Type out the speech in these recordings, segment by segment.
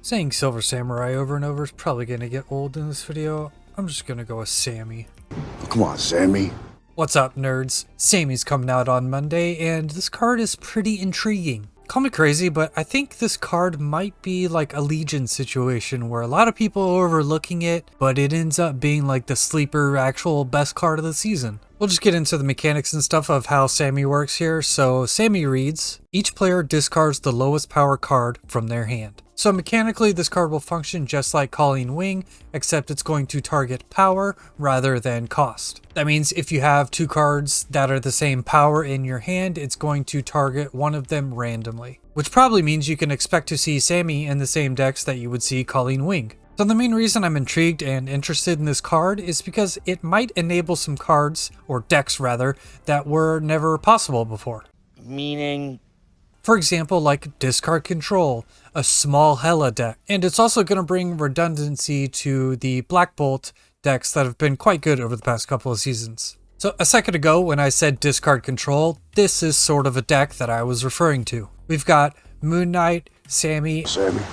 Saying Silver Samurai over and over is probably going to get old in this video. I'm just going to go with Sammy. Oh, come on, Sammy. What's up, nerds? Sammy's coming out on Monday, and this card is pretty intriguing. Call me crazy, but I think this card might be like a Legion situation where a lot of people are overlooking it, but it ends up being like the sleeper actual best card of the season. We'll just get into the mechanics and stuff of how Sammy works here. So Sammy reads, each player discards the lowest power card from their hand. So mechanically, this card will function just like Calling Wing, except it's going to target power rather than cost. That means if you have two cards that are the same power in your hand, it's going to target one of them randomly. Which probably means you can expect to see Sammy in the same decks that you would see Calling Wing. So the main reason I'm intrigued and interested in this card is because it might enable some cards, or decks rather, that were never possible before. Meaning? For example, like Discard Control, a small Hela deck. And it's also going to bring redundancy to the Black Bolt decks that have been quite good over the past couple of seasons. So a second ago when I said Discard Control, this is sort of a deck that I was referring to. We've got Moon Knight, Sammy,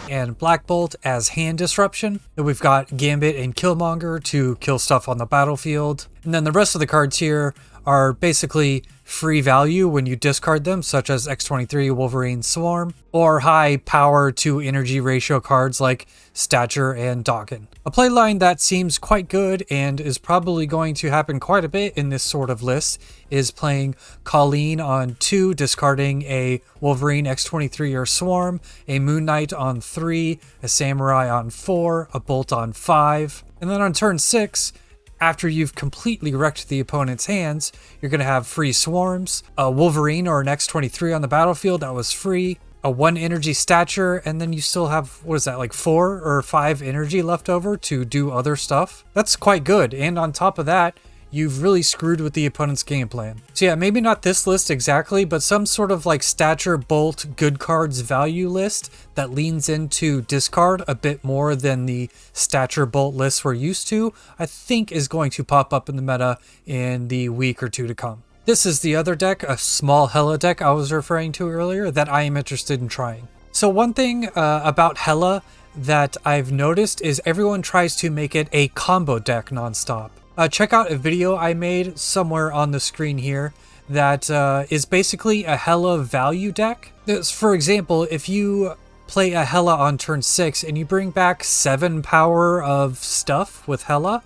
and Black Bolt as hand disruption. And we've got Gambit and Killmonger to kill stuff on the battlefield. And then the rest of the cards here are basically free value when you discard them, such as X-23 Wolverine Swarm, or high power to energy ratio cards like Stature and Dawkins. A playline that seems quite good and is probably going to happen quite a bit in this sort of list is playing Colleen on 2, discarding a Wolverine X-23 or Swarm, a Moon Knight on 3, a Samurai on 4, a Bolt on 5, and then on turn 6, after you've completely wrecked the opponent's hands, you're going to have free Swarms, a Wolverine or an X-23 on the battlefield that was free, a 1 energy Stature, and then you still have, what is that, like 4 or 5 energy left over to do other stuff. That's quite good, and on top of that, you've really screwed with the opponent's game plan. So yeah, maybe not this list exactly, but some sort of like Stature, Bolt, good cards value list that leans into discard a bit more than the Stature, Bolt lists we're used to, I think is going to pop up in the meta in the week or two to come. This is the other deck, a small Hela deck I was referring to earlier that I am interested in trying. So one thing about Hela that I've noticed is everyone tries to make it a combo deck nonstop. Check out a video I made somewhere on the screen here that is basically a Hela value deck. For example, if you play a Hela on turn 6 and you bring back 7 power of stuff with Hela,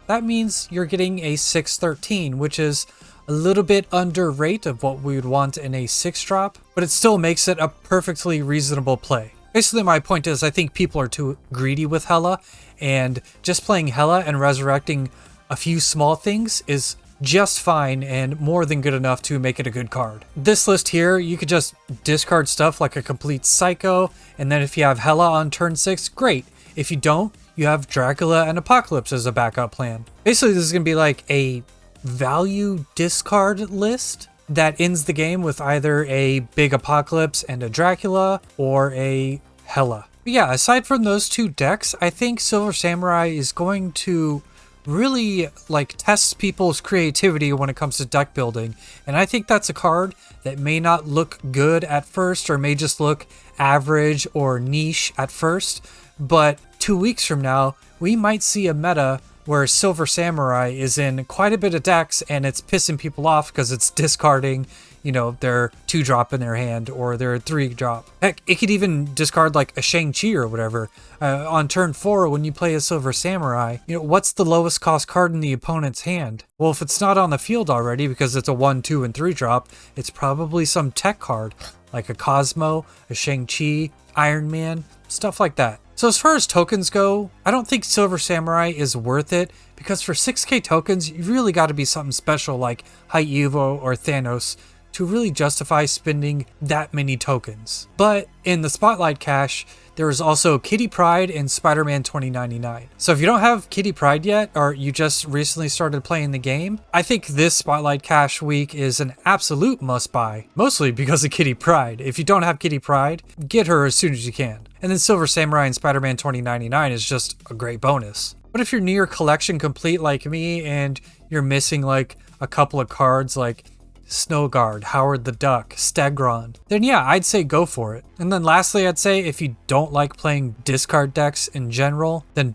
that means you're getting a 6/13, which is a little bit under rate of what we would want in a 6-drop, but it still makes it a perfectly reasonable play. Basically, my point is I think people are too greedy with Hela, and just playing Hela and resurrecting a few small things is just fine and more than good enough to make it a good card. This list here, you could just discard stuff like a complete Psycho, and then if you have Hela on turn 6, great. If you don't, you have Dracula and Apocalypse as a backup plan. Basically, this is going to be like a value discard list that ends the game with either a big Apocalypse and a Dracula or a Hela. But yeah, aside from those two decks, I think Silver Samurai is going to really like tests people's creativity when it comes to deck building, and I think that's a card that may not look good at first or may just look average or niche at first, but 2 weeks from now we might see a meta where Silver Samurai is in quite a bit of decks and it's pissing people off because it's discarding, you know, their 2-drop in their hand or their 3-drop. Heck, it could even discard like a Shang-Chi or whatever. On turn 4, when you play a Silver Samurai, you know, what's the lowest cost card in the opponent's hand? Well, if it's not on the field already because it's a 1, 2, and 3-drop, it's probably some tech card like a Cosmo, a Shang-Chi, Iron Man, stuff like that. So as far as tokens go, I don't think Silver Samurai is worth it because for 6k tokens, you really got to be something special like High Evo or Thanos to really justify spending that many tokens. But in the Spotlight cache, there is also Kitty Pryde and Spider-Man 2099. So if you don't have Kitty Pryde yet, or you just recently started playing the game, I think this Spotlight cache week is an absolute must-buy, mostly because of Kitty Pryde. If you don't have Kitty Pryde, get her as soon as you can. And then Silver Samurai and Spider-Man 2099 is just a great bonus. But if you're near collection complete like me and you're missing like a couple of cards like Snowguard, Howard the Duck, Stegron, then yeah, I'd say go for it. And then lastly, I'd say if you don't like playing discard decks in general, then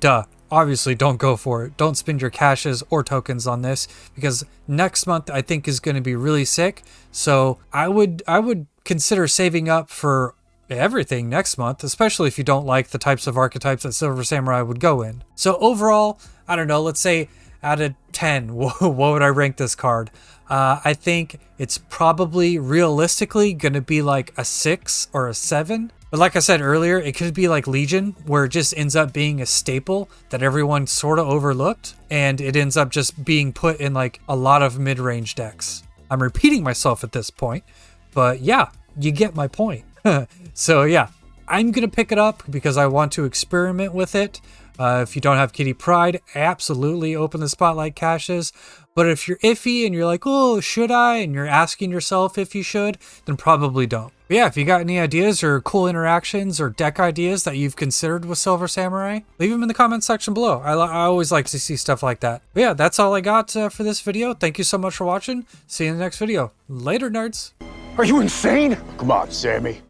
obviously don't go for it. Don't spend your caches or tokens on this, because next month I think is going to be really sick. So I would consider saving up for everything next month, especially if you don't like the types of archetypes that Silver Samurai would go in. So overall, I don't know, let's say out of 10, what would I rank this card? I think it's probably realistically going to be like a 6 or a 7. But like I said earlier, it could be like Legion, where it just ends up being a staple that everyone sort of overlooked, and it ends up just being put in like a lot of mid-range decks. I'm repeating myself at this point, but yeah, you get my point. So yeah, I'm going to pick it up because I want to experiment with it. If you don't have Kitty Pryde, absolutely open the Spotlight caches. But if you're iffy and you're like, oh, should I? And you're asking yourself if you should, then probably don't. But yeah, if you got any ideas or cool interactions or deck ideas that you've considered with Silver Samurai, leave them in the comments section below. I always like to see stuff like that. But yeah, that's all I got for this video. Thank you so much for watching. See you in the next video. Later, nerds. Are you insane? Come on, Sammy.